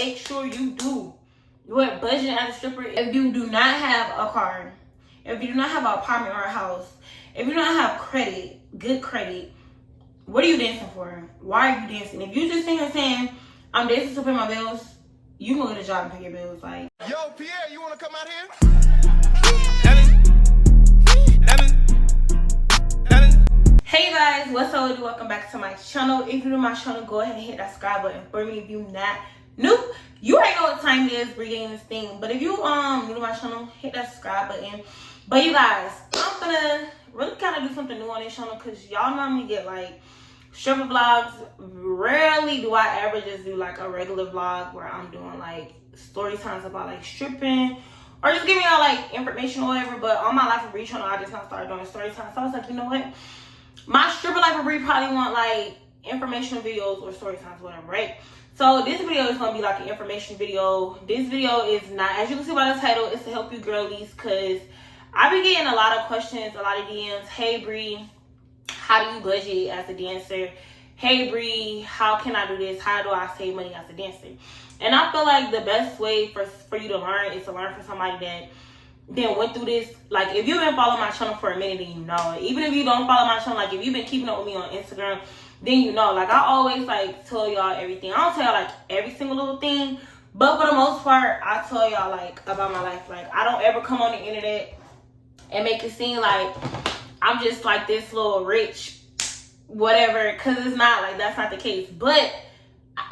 make sure you do what budgeting as a stripper. If you do not have a car, if you do not have an apartment or a house, if you don't have credit, good credit, what are you dancing for? Why are you dancing? If you just sitting here saying, I'm dancing to pay my bills, you can go get a job and pay your bills. Like, yo, Pierre, you want to come out here? hey guys, what's up? Welcome back to my channel. If you're new to my channel, go ahead and hit that subscribe button for me. If you're not new, you already know what time it is, regain this thing. But if you new to my channel, hit that subscribe button. But you guys, I'm gonna really kind of do something new on this channel because y'all normally get like stripper vlogs. Rarely do I ever just do like a regular vlog where I'm doing like story times about like stripping or just giving y'all like information or whatever. But on my Life of Bree channel, I just now started doing story time. So I was like, you know what? My stripper Life of Bree probably want like informational videos or story times, whatever, right? So this video is gonna be like an information video. This video is not, as you can see by the title, it's to help you girlies because I've been getting a lot of questions, a lot of DMs. Hey Bree, how do you budget as a dancer? Hey Bree, how can I do this? How do I save money as a dancer? And I feel like the best way for you to learn is to learn from somebody that then went through this. Like, if you've been following my channel for a minute, then you know it. Even if you don't follow my channel, like if you've been keeping up with me on Instagram, then you know. Like, I always like tell y'all everything. I don't tell y'all like every single little thing, but for the most part, I tell y'all like about my life. Like, I don't ever come on the internet and make it seem like I'm just like this little rich whatever, because it's not. Like, that's not the case. But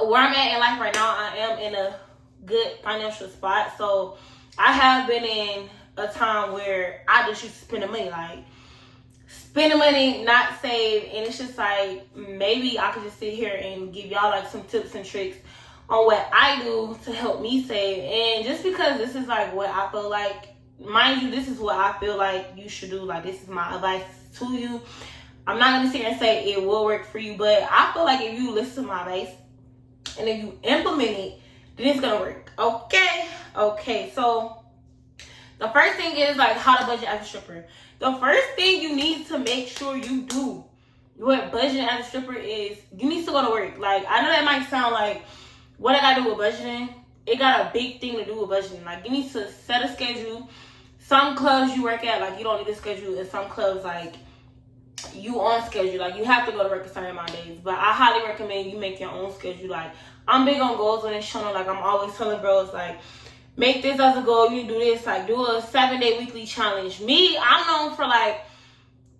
where I'm at in life right now, I am in a good financial spot. So I have been in a time where I just used to spend the money, like spending money, not save. And it's just like, maybe I could just sit here and give y'all like some tips and tricks on what I do to help me save. And just because this is like what I feel like, mind you, this is what I feel like you should do. Like, this is my advice to you. I'm not going to sit here and say it will work for you, but I feel like if you listen to my advice and if you implement it, then it's going to work. Okay, so the first thing is like how to budget as a stripper. The first thing you need to make sure you do what budgeting as a stripper is, you need to go to work. Like, I know that might sound like, what I got to do with budgeting? It got a big thing to do with budgeting. Like, you need to set a schedule. Some clubs you work at, like, you don't need a schedule. And some clubs, like, you on schedule. Like, you have to go to work a certain amount of days. But I highly recommend you make your own schedule. Like, I'm big on goals on this channel. Like, I'm always telling girls, like, make this as a goal. You do this. Like, do a 7-day weekly challenge. Me, I'm known for, like,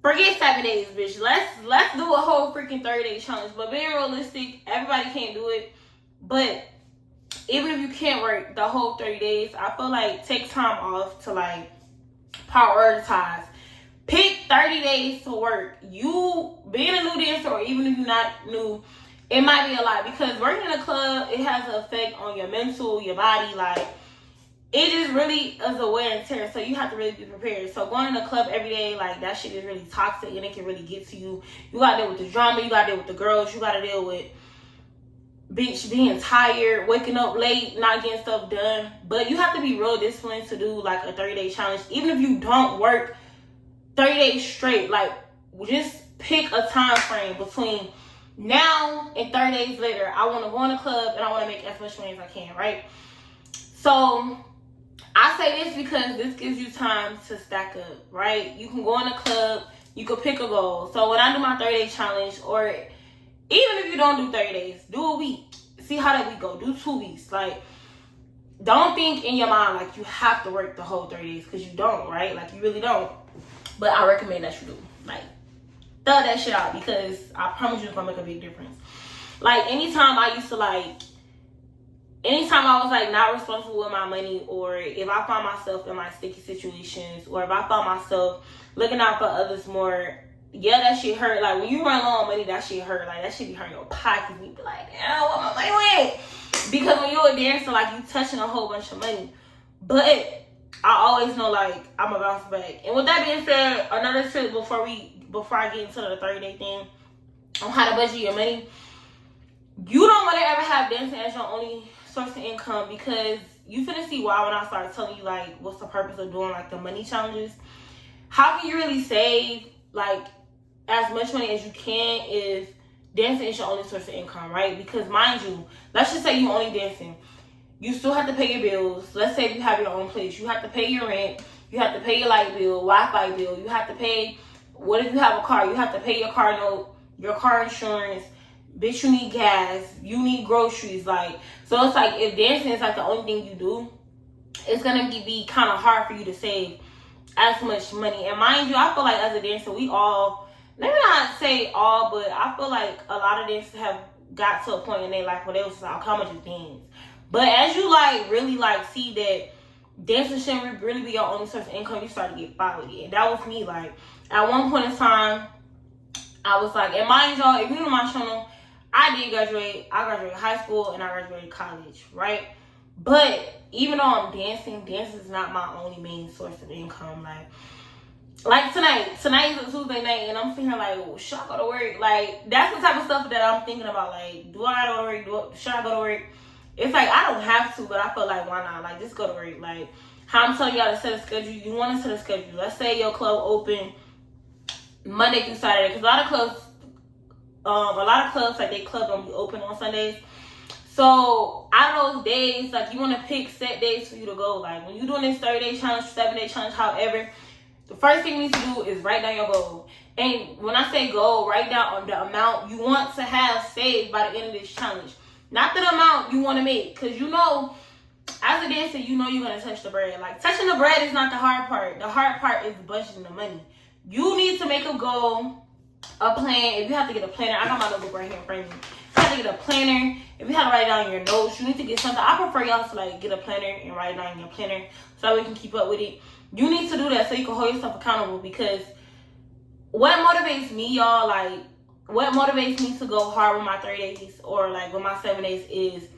forget 7 days, bitch. Let's do a whole freaking 30-day challenge. But being realistic, everybody can't do it. But even if you can't work the whole 30 days, I feel like take time off to like prioritize. Pick 30 days to work. You being a new dancer, or even if you're not new, it might be a lot because working in a club, it has an effect on your mental, your body. Like, it just really is a wear and tear. So you have to really be prepared. So going in a club every day, like, that shit is really toxic and it can really get to you. You got to deal with the drama. You got to deal with the girls. You got to deal with bitch being tired, waking up late, not getting stuff done. But you have to be real disciplined to do like a 30-day challenge. Even if you don't work 30 days straight, like, just pick a time frame between now and 30 days later. I want to go in a club and I want to make as much money as I can, right? So I say this because this gives you time to stack up, right? You can go in a club, you can pick a goal. So when I do my 30-day challenge, or even if you don't do 30 days, do a week. See how that week go. Do 2 weeks. Like, don't think in your mind like you have to work the whole 30 days, because you don't, right? Like, you really don't. But I recommend that you do. Like, throw that shit out, because I promise you it's gonna make a big difference. Like, anytime I was like not responsible with my money, or if I found myself in like sticky situations, or if I found myself looking out for others more, yeah, that shit hurt. Like, when you run low on money, that shit hurt. Like, that shit be hurting your pockets. You be like, damn, what my money went? Because when you're a dancer, like, you touching a whole bunch of money. But I always know, like, I'm going to bounce back. And with that being said, another tip before I get into the 30-day thing on how to budget your money, you don't want to ever have dancing as your only source of income, because you finna see why when I start telling you, like, what's the purpose of doing, like, the money challenges. How can you really save, like, as much money as you can if dancing is your only source of income, right? Because mind you, let's just say you only dancing. you still have to pay your bills. Let's say if you have your own place, you have to pay your rent, you have to pay your light bill, Wi-Fi bill, you have to pay, what if you have a car, you have to pay your car note, your car insurance, bitch, you need gas, you need groceries, like, so it's like, if dancing is like the only thing you do, it's gonna be kind of hard for you to save as much money. And mind you, I feel like as a dancer, we all, let me not say all, but I feel like a lot of dancers have got to a point in their life where they was just like, how much is dance? But as you like really like see that dancing shouldn't really be your only source of income, you start to get followed. And that was me. Like at one point in time, I was like, and mind y'all, if you know my channel, I did graduate. I graduated high school and I graduated college, right? But even though I'm dancing, dance is not my only main source of income. Like tonight is a Tuesday night, and I'm sitting here like, well, should I go to work? Like that's the type of stuff that I'm thinking about. Like, do I go to work? Should I go to work? It's like I don't have to, but I feel like why not? Like just go to work. Like how I'm telling y'all to set a schedule. You want to set a schedule. Let's say your club open Monday through Saturday, because a lot of clubs like they club don't be open on Sundays. So out of those days, like you want to pick set days for you to go. Like when you're doing this 30-day challenge, 7-day challenge, however, the first thing you need to do is write down your goal. And when I say goal, write down the amount you want to have saved by the end of this challenge. Not the amount you want to make. Because you know, as a dancer, you know you're going to touch the bread. Like touching the bread is not the hard part. The hard part is budgeting the money. You need to make a goal, a plan. If you have to get a planner, I got my notebook right here in front of me. If you have to get a planner, if you have to write down your notes, you need to get something. I prefer y'all to like get a planner and write down your planner so that we can keep up with it. You need to do that so you can hold yourself accountable, because what motivates me, y'all, like what motivates me to go hard with my 30 days or like with my 7 days is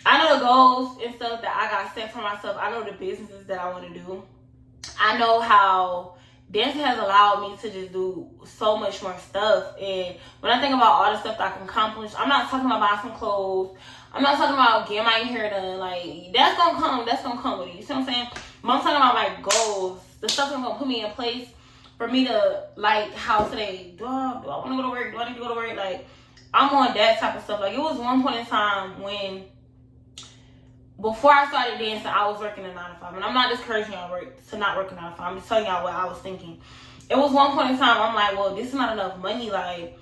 I know the goals and stuff that I got set for myself. I know the businesses that I want to do. I know how dancing has allowed me to just do so much more stuff. And when I think about all the stuff that I can accomplish, I'm not talking about buying some clothes. I'm not talking about getting my hair done. Like, that's gonna come with it. You see what I'm saying? But I'm talking about my goals, the stuff that's gonna put me in place for me to, like, how today, do I want to go to work? Do I need to go to work? Like, I'm on that type of stuff. Like, it was one point in time when, before I started dancing, I was working a 9-to-5. And I'm not discouraging y'all to not work a 9-to-5. I'm just telling y'all what I was thinking. It was one point in time, I'm like, well, this is not enough money. Like,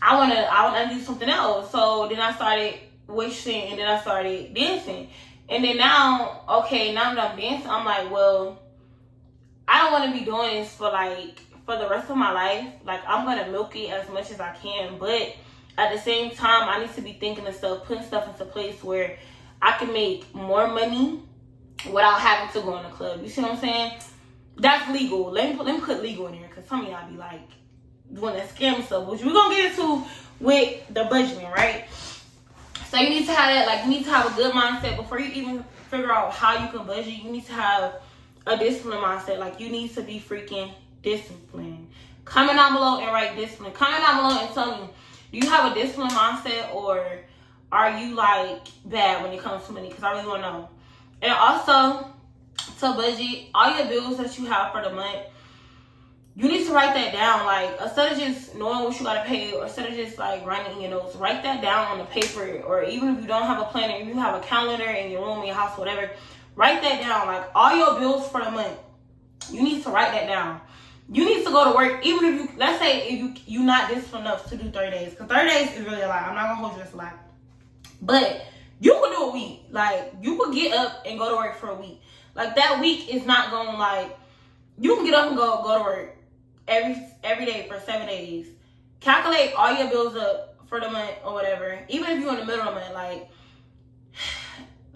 I wanna do something else. So then I started wishing, and then I started dancing. And then now that I'm dancing, I'm like, well, I don't want to be doing this for the rest of my life. Like, I'm going to milk it as much as I can. But at the same time, I need to be thinking of stuff, putting stuff into place where I can make more money without having to go in the club. You see what I'm saying? That's legal. Let me put legal in there, because some of y'all be like doing that scam stuff, which we're going to get into with the budgeting, right? So you need to have that, like, you need to have a good mindset before you even figure out how you can budget. You need to have a disciplined mindset. Like, you need to be freaking disciplined. Comment down below and write discipline. Comment down below and tell me, do you have a disciplined mindset, or are you like bad when it comes to money? Because I really want to know. And also, to budget all your bills that you have for the month, you need to write that down. Like, instead of just knowing what you gotta pay, or instead of just like writing in your notes, write that down on the paper. Or even if you don't have a planner, if you have a calendar in your room, in your house, whatever, write that down. Like, all your bills for the month, you need to write that down. You need to go to work, even if you, let's say if you're not disciplined enough to do 30 days. Because 30 days is really a lot. I'm not gonna hold you, it's a lot. But you could do a week. Like, you could get up and go to work for a week. Like, that week is not going, like, you can get up and go to work every day for 7 days. Calculate all your bills up for the month or whatever. Even if you're in the middle of the month, like,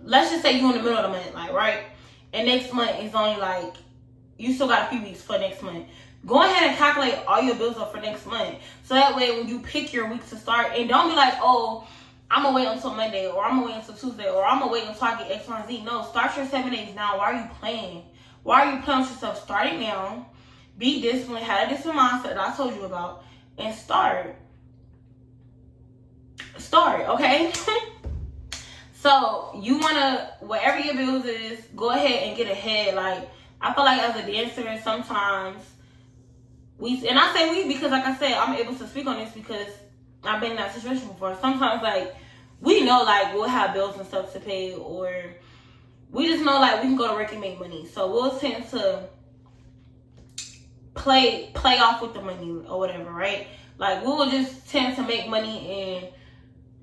let's just say you're in the middle of the month, like, right? And next month is only like, you still got a few weeks for next month. Go ahead and calculate all your bills up for next month. So that way when you pick your week to start, and don't be like, oh, I'm going to wait until Monday, or I'm going to wait until Tuesday, or I'm going to wait until I get X, Y, and Z. No, start your 7 days now. Why are you playing? Why are you playing with yourself? Start it now. Be disciplined. Have a disciplined mindset that I told you about. And start. Okay? So, you want to, whatever your bills is, go ahead and get ahead. Like, I feel like as a dancer, sometimes and I say we because, like I said, I'm able to speak on this because I've been in that situation before. Sometimes, like, we know like we'll have bills and stuff to pay, or we just know like we can go to work and make money. So we'll tend to play off with the money or whatever, right? Like we'll just tend to make money and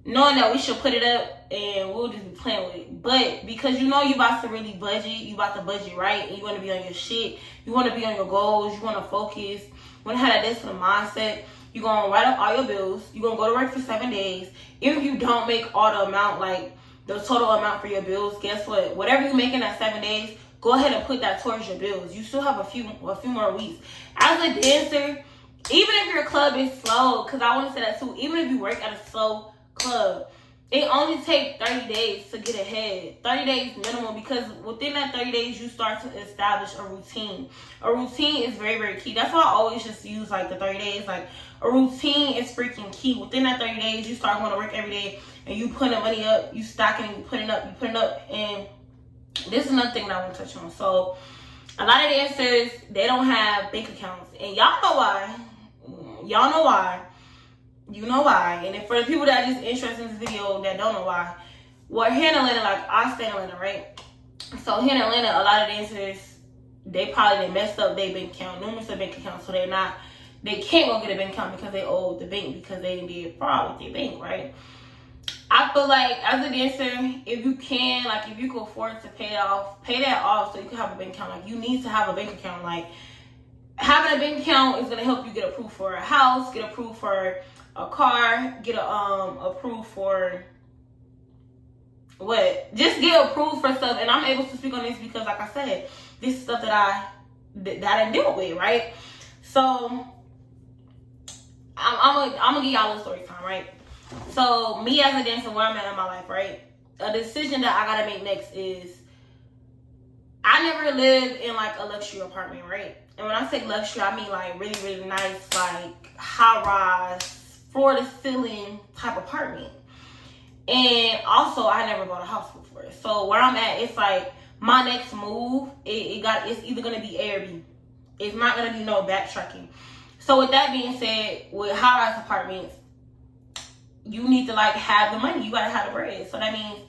knowing that we should put it up, and we'll just be playing with it. But because you know you about to really budget, you about to budget right, and you want to be on your shit, you want to be on your goals, you want to focus, you want to have that disciplined mindset, you're going to write up all your bills, you're going to go to work for 7 days. Even if you don't make all the amount, like the total amount for your bills, guess what? Whatever you make in that 7 days, go ahead and put that towards your bills. You still have a few more weeks. As a dancer, even if your club is slow, because I want to say that too, even if you work at a slow club, it only takes 30 days to get ahead. 30 days minimum, because within that 30 days, you start to establish a routine. A routine is very, very key. That's why I always just use like the 30 days. Like a routine is freaking key. Within that 30 days, you start going to work every day and you putting money up, you stocking, you putting up. And this is another thing that I want to touch on. So a lot of dancers, they don't have bank accounts. And y'all know why. Y'all know why. You know why. And if for the people that are just interested in this video that don't know why, well, here in Atlanta, like I stay in Atlanta, right? So here in Atlanta, a lot of dancers, they probably messed up their bank account, numerous bank accounts, so they can't go get a bank account because they owe the bank, because they did fraud with their bank, right? I feel like as a dancer, if you can, like if you can afford to pay that off so you can have a bank account. Like you need to have a bank account. Like having a bank account is gonna help you get approved for a house, get approved for a car, get approved for what? Just get approved for stuff. And I'm able to speak on this because, like I said, this is stuff that I didn't deal with, right? So I'm gonna give y'all a story time, right? So me as a dancer, where I'm at in my life, right? A decision that I gotta make next is I never lived in like a luxury apartment, right? And when I say luxury, I mean like really, really nice, like high rise, floor to ceiling type apartment. And also I never bought a house before. So where I'm at, it's like my next move, it's either gonna be Airbnb. It's not gonna be no backtracking. So with that being said, with high rise apartments, you need to like have the money. You gotta have the bread. So that means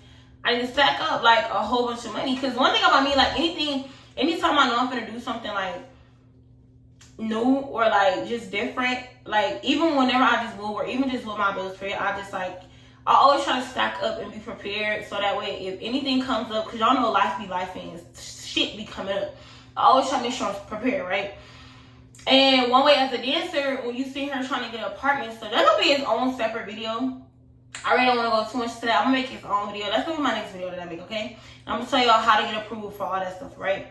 I need to stack up like a whole bunch of money. Cause one thing about me, like anytime I know I'm gonna do something like new or like just different, like even whenever I just move or even just with my bills paid, I always try to stack up and be prepared, so that way if anything comes up, because y'all know life be life and shit be coming up, I always try to make sure I'm prepared, right? And one way as a dancer, when you see her trying to get an apartment, so that's gonna be its own separate video. I really don't want to go too much to that. I'm gonna make its own video. That's gonna be my next video that I make, okay? I'm gonna tell y'all how to get approved for all that stuff, right?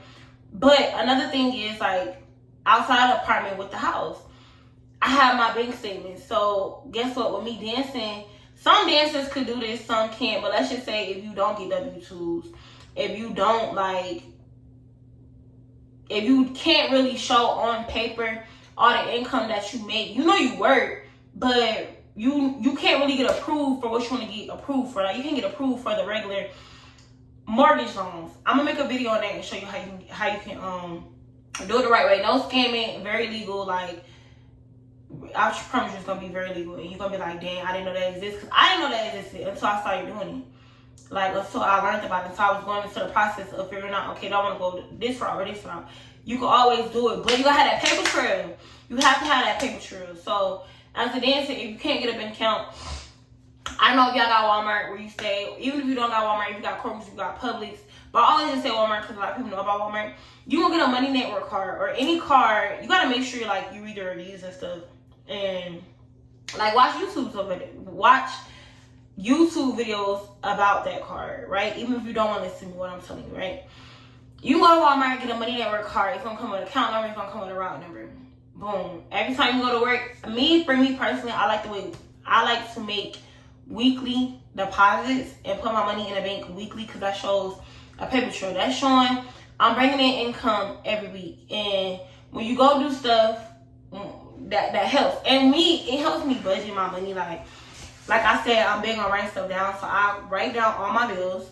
But another thing is like outside the apartment with the house, I have my bank statement. So guess what? With me dancing, some dancers could do this, some can't. But let's just say if you don't get W-2s, if you don't like, if you can't really show on paper all the income that you make, you know you work, but you can't really get approved for what you want to get approved for. Like you can get approved for the regular mortgage loans. I'm gonna make a video on that and show you how you can do it the right way. No scamming, very legal. Like I promise you it's gonna be very legal, and you're gonna be like, dang, I didn't know that existed. Because I didn't know that existed until I started doing it. Like until I learned about it, so I was going into the process of figuring out, okay, do I want to go this route or this route? You can always do it, but you gotta have that paper trail. You have to have that paper trail. So as a dancer, if you can't get a bank account, I don't know if y'all got Walmart where you stay. Even if you don't got Walmart, if you got Kroger's, you got Publix. But I always just say Walmart because a lot of people know about Walmart. You gonna get a Money Network card or any card. You gotta make sure like you read the reviews and stuff, and like watch YouTube videos about that card, right? Even if you don't want to listen to what I'm telling you, right? You go to Walmart, get a Money Network card. It's gonna come with an account number. It's gonna come with a route number. Boom. Every time you go to work, for me personally, I like to make weekly deposits and put my money in a bank weekly because that shows a paper trail. That's showing I'm bringing in income every week. And when you go do stuff, that helps. And it helps me budget my money. Like I said, I'm big on writing stuff down. So I write down all my bills.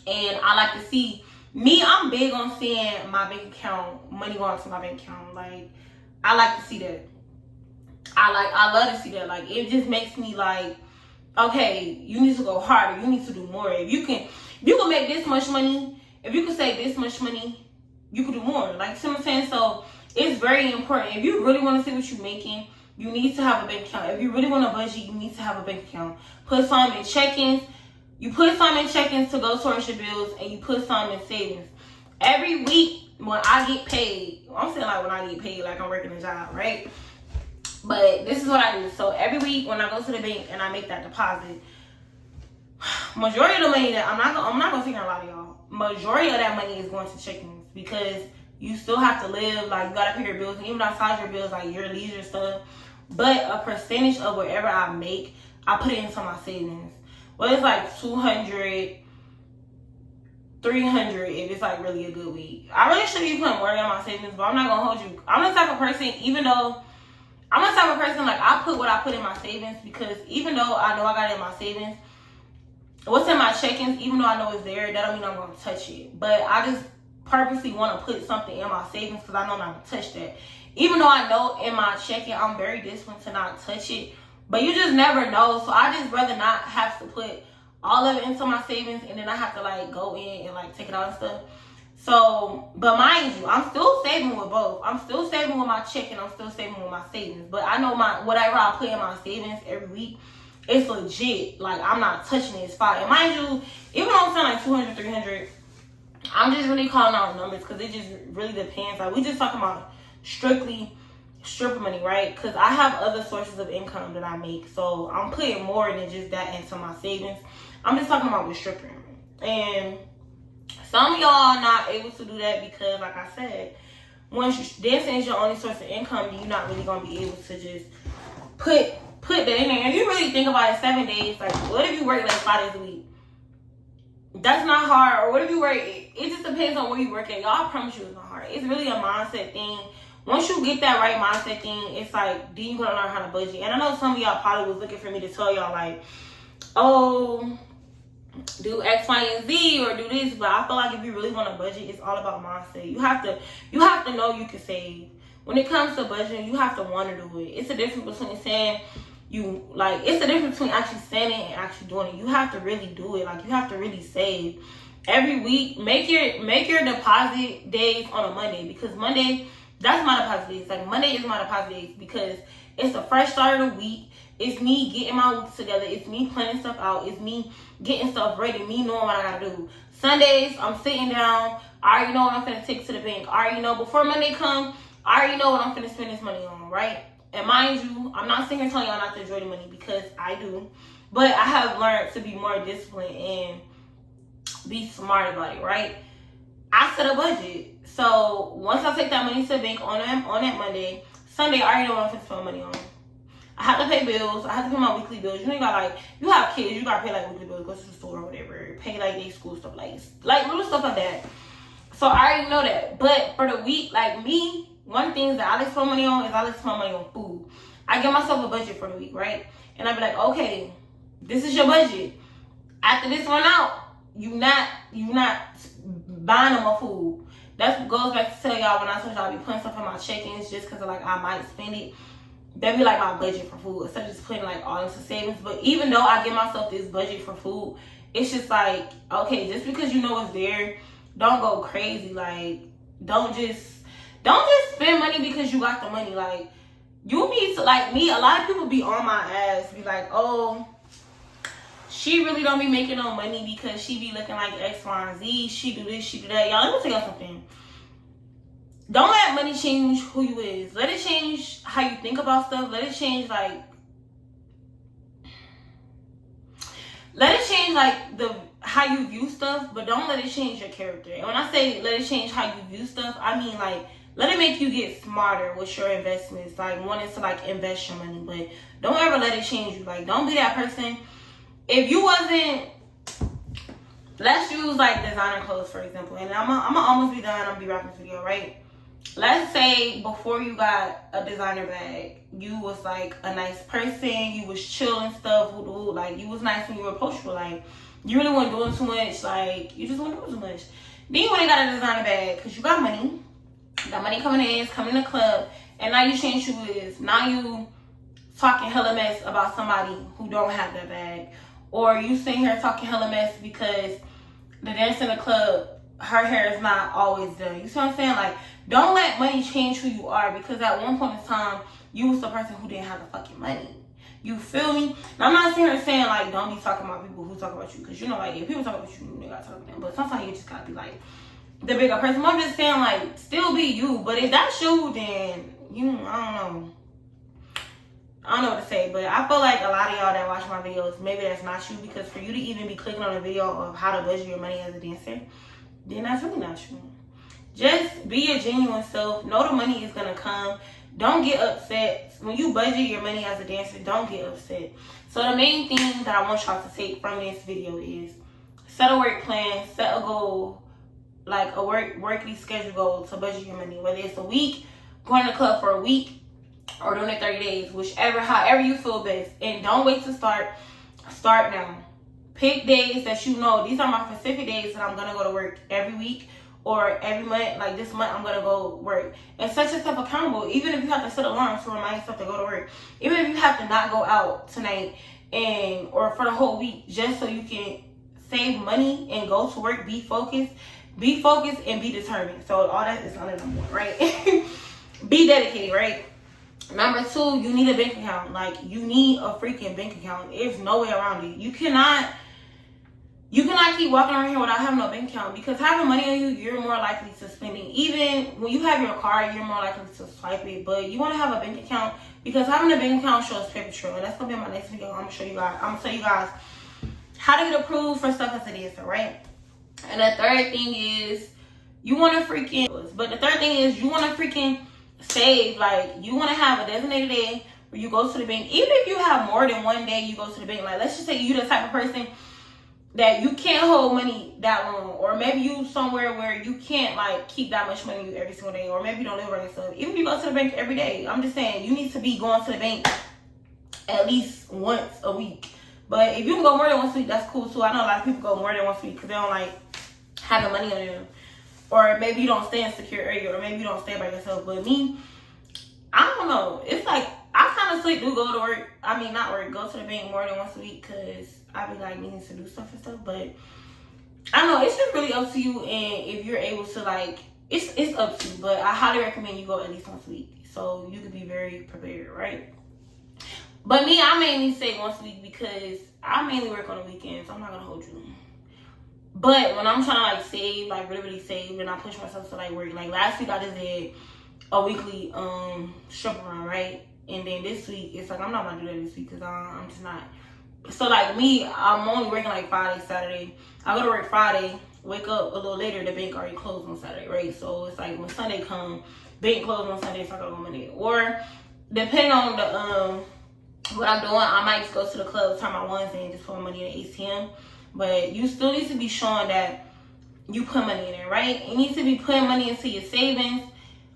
And I like to see, I'm big on seeing my bank account, money going to my bank account. Like, I like to see that. I love to see that. Like, it just makes me like, okay, you need to go harder. You need to do more. If you can make this much money, if you can save this much money, you can do more. Like, see what I'm saying? So it's very important. If you really want to see what you're making, you need to have a bank account. If you really want to budget, you need to have a bank account. Put some in check-ins. You put some in check-ins to go towards your bills, and you put some in savings. Every week when I get paid, I'm saying like when I get paid, like I'm working a job, right? But this is what I do. So every week when I go to the bank and I make that deposit, majority of the money that I'm not gonna figure a lot of y'all. Majority of that money is going to check-ins because you still have to live, like you gotta pay your bills, and even outside your bills, like your leisure stuff. But a percentage of whatever I make, I put it into my savings. Well, it's like 200, 300 if it's like really a good week. I really should be putting more in my savings, but I'm not gonna hold you. I'm the type of person, like I put what I put in my savings, because even though I know I got it in my savings, what's in my check-ins, even though I know it's there, that don't mean I'm gonna touch it. But I just purposely want to put something in my savings because I know I'm not gonna touch that. Even though I know in my checking I'm very disciplined to not touch it, but you just never know. So I just rather not have to put all of it into my savings and then I have to like go in and like take it out and stuff. So, but mind you, I'm still saving with both. I'm still saving with my checking. I'm still saving with my savings. But I know whatever I put in my savings every week, it's legit. Like, I'm not touching it. It's fine. And mind you, even though I'm saying like 200, 300, I'm just really calling out numbers because it just really depends. Like, we just talking about strictly stripper money, right? Because I have other sources of income that I make. So, I'm putting more than just that into my savings. I'm just talking about with stripping. And some of y'all are not able to do that because, like I said, once dancing is your only source of income, you're not really going to be able to just put that in there. If you really think about it, 7 days, like, what if you work like 5 days a week? That's not hard. Or what if you work, it just depends on where you work at. Y'all, I promise you it's not hard. It's really a mindset thing. Once you get that right mindset thing, it's like, then you gotta learn how to budget. And I know some of y'all probably was looking for me to tell y'all, like, oh, do X, Y, and Z or do this, but I feel like if you really want to budget, it's all about mindset. You have to know you can save. When it comes to budgeting, you have to want to do it. It's a difference between saying it's the difference between actually saying it and actually doing it. You have to really do it. Like, you have to really save. Every week, make your deposit days on a Monday, because Monday, that's my deposit days. Like, Monday is my deposit days because it's a fresh start of the week. It's me getting my weeks together. It's me planning stuff out. It's me getting stuff ready. Me knowing what I gotta do. Sundays, I'm sitting down. I already know what I'm finna take to the bank. I already know before Monday comes, I already know what I'm finna spend this money on, right? And mind you, I'm not sitting here telling y'all not to enjoy the money because I do. But I have learned to be more disciplined and be smart about it, right? I set a budget. So once I take that money to the bank on that Monday, Sunday, I already know what I'm finna spend money on. I have to pay bills. I have to pay my weekly bills. You have kids. You gotta pay like weekly bills, go to the store or whatever. Pay like their school stuff, like little stuff like that. So I already know that. But for the week, like me, one thing that I like to spend money on is I like to spend money on food. I give myself a budget for the week, right? And I be like, okay, this is your budget. After this run out, you not buying no more food. That goes back to tell y'all when I told y'all I be putting stuff in my check-ins just because like I might spend it. That'd be like my budget for food instead of just putting like all into savings. But even though I give myself this budget for food, it's just like, okay, just because you know it's there, don't go crazy. Like, don't just spend money because you got the money. Like, you need to, like me, a lot of people be on my ass, be like, oh, she really don't be making no money because she be looking like X, Y, and Z. She do this, she do that. Y'all, let me tell y'all something. Don't let money change who you is. Let it change how you think about stuff. Let it change how you view stuff, but don't let it change your character. And when I say let it change how you view stuff, I mean like let it make you get smarter with your investments, like wanting to like invest your money, but don't ever let it change you. Like, don't be that person. If you wasn't, let's use like designer clothes for example, and I'm almost be done. I'll be wrapping this video, right? Let's say before you got a designer bag, you was like a nice person, you was chill and stuff, like you was nice when you were approachable, like you really weren't doing too much, like you just weren't doing too much. Then you went and got a designer bag because you got money coming in, it's coming in the club, and now you change who it is. Now you talking hella mess about somebody who don't have that bag, or you sitting here talking hella mess because the dancer in the club, her hair is not always done. You see what I'm saying? Like, don't let money change who you are, because at one point in time, you was the person who didn't have the fucking money. You feel me? Now, I'm not sitting here saying, like, don't be talking about people who talk about you, because, you know, like, if people talk about you, you gotta talk about them. But sometimes you just gotta be, like, the bigger person. I'm just saying, like, still be you. But if that's you, then, I don't know. I don't know what to say, but I feel like a lot of y'all that watch my videos, maybe that's not you, because for you to even be clicking on a video of how to budget your money as a dancer, then that's really not you. Just be your genuine self. Know the money is gonna come. Don't get upset. When you budget your money as a dancer, don't get upset. So the main thing that I want y'all to take from this video is set a work plan, set a goal, like a workly schedule goal to budget your money. Whether it's a week, going to the club for a week, or doing it 30 days, however you feel best. And don't wait to start. Start now. Pick days that you know, these are my specific days that I'm going to go to work every week or every month. Like this month, I'm going to go work. And set yourself accountable. Even if you have to set alarms to remind yourself to go to work. Even if you have to not go out tonight or for the whole week, just so you can save money and go to work. Be focused. Be focused and be determined. So all that is under number one, right? Be dedicated, right? Number two, you need a bank account. Like, you need a freaking bank account. There's no way around it. You cannot keep walking around here without having a bank account, because having money on you, you're more likely to spend it. Even when you have your card, you're more likely to swipe it. But you want to have a bank account, because having a bank account shows paper trail. And that's gonna be in my next video. I'm gonna tell you guys how to get approved for stuff as a dancer, right? And the third thing is you want to freaking save. Like, you want to have a designated day where you go to the bank. Even if you have more than one day you go to the bank, like, let's just say you the type of person that you can't hold money that long, or maybe you somewhere where you can't like keep that much money every single day, or maybe you don't live right yourself. Even if you go to the bank every day, I'm just saying you need to be going to the bank at least once a week. But if you can go more than once a week, that's cool too. I know a lot of people go more than once a week because they don't like having money on them. Or maybe you don't stay in a secure area, or maybe you don't stay by yourself. But me, I don't know. It's like, I kind of do go to work. I mean, not work, go to the bank more than once a week, because I be like needing to do stuff and stuff. But I don't know. It's just really up to you. And if you're able to, like, it's up to you. But I highly recommend you go at least once a week, so you can be very prepared, right? But me, I mainly say once a week because I mainly work on the weekends. I'm not going to hold you. But when I'm trying to like save, like really save, and I push myself to like work. Like last week I just did a weekly strip around, right? And then this week it's like I'm not gonna do that this week because I'm just not. So like me, I'm only working like Friday, Saturday. I go to work Friday, wake up a little later, the bank already closed on Saturday, right? So it's like when Sunday come, bank closed on Sunday, so I gotta go Monday. Or depending on the what I'm doing, I might just go to the club, turn my ones in, just put my money in the ATM. But you still need to be showing that you put money in there, right? You need to be putting money into your savings.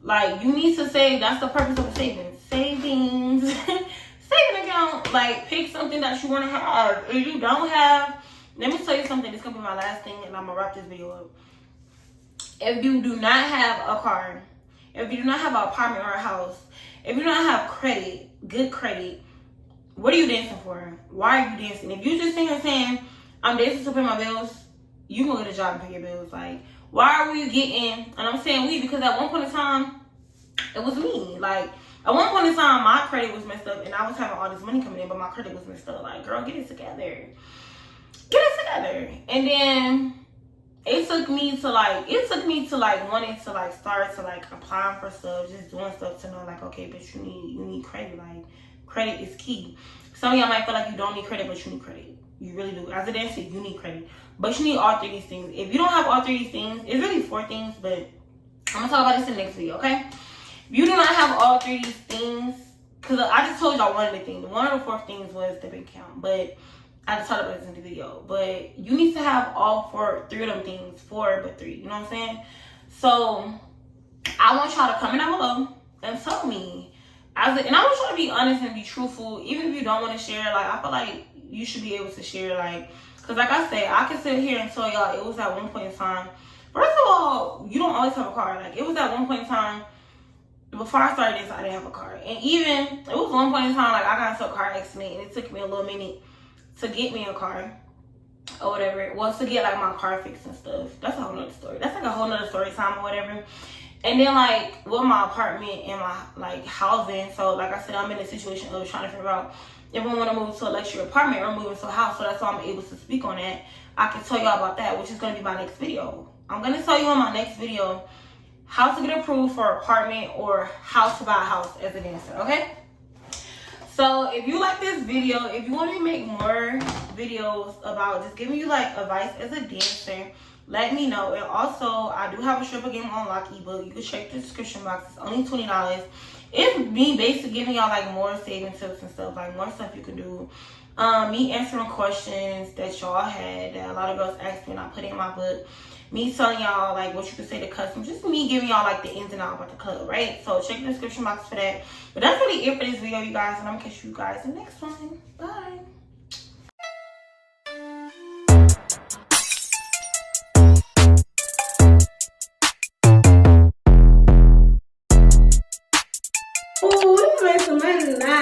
Like, you need to save. That's the purpose of a savings. Savings. Saving account. Like, pick something that you want to have. If you don't have, let me tell you something. This is going to be my last thing, and I'm going to wrap this video up. If you do not have a car, if you do not have an apartment or a house, if you don't have credit, good credit, what are you dancing for? Why are you dancing? If you just sitting here saying, I'm dancing to pay my bills, you can go get a job and pay your bills. Like, why are we getting, and I'm saying we because at one point in time, it was me. Like, at one point in time, my credit was messed up and I was having all this money coming in, but my credit was messed up. Like, girl, get it together. Get it together. And then it took me to like wanting to like start to like applying for stuff, just doing stuff to know like, okay, but you need credit. Like, credit is key. Some of y'all might feel like you don't need credit, but you need credit. You really do. As a dancer, you need credit. But you need all three of these things. If you don't have all three of these things, it's really 4 things, but I'm going to talk about this in the next video, okay? If you do not have all 3 of these things, because I just told y'all one of the things. One of the 4 things was the bank account, but I just talked about this in the video. But you need to have all 3 of them things. 4, but 3. You know what I'm saying? So I want y'all to comment down below and tell me. And I want y'all to be honest and be truthful. Even if you don't want to share, like, I feel like you should be able to share, like, because like I said, I can sit here and tell y'all it was at one point in time. First of all, you don't always have a car. Like, it was at one point in time before I started this, I didn't have a car. And even, it was one point in time, like, I got into a car accident, and it took me a little minute to get me a car. Or whatever. Well, to get, like, my car fixed and stuff. That's a whole nother story. That's, like, a whole nother story time or whatever. And then, like, with my apartment and my, like, housing. So, like I said, I'm in a situation of trying to figure out if I want to move to a luxury apartment or move into a house. So, that's why I'm able to speak on that. I can tell y'all about that, which is going to be my next video. I'm going to tell you on my next video how to get approved for an apartment or how to buy a house as a dancer, okay? So if you like this video, if you want me to make more videos about just giving you like advice as a dancer, let me know. And also, I do have a stripper game on lock ebook. You can check the description box. It's only $20. It's me basically giving y'all like more saving tips and stuff, like more stuff you can do. Me answering questions that y'all had that a lot of girls asked me and I put in my book. Me telling y'all like what you could say to customers. Just me giving y'all like the ins and outs about the club, right? So check the description box for that. But that's really it for this video, you guys. And I'm gonna catch you guys in the next one. Bye. Ooh, we can make some money tonight.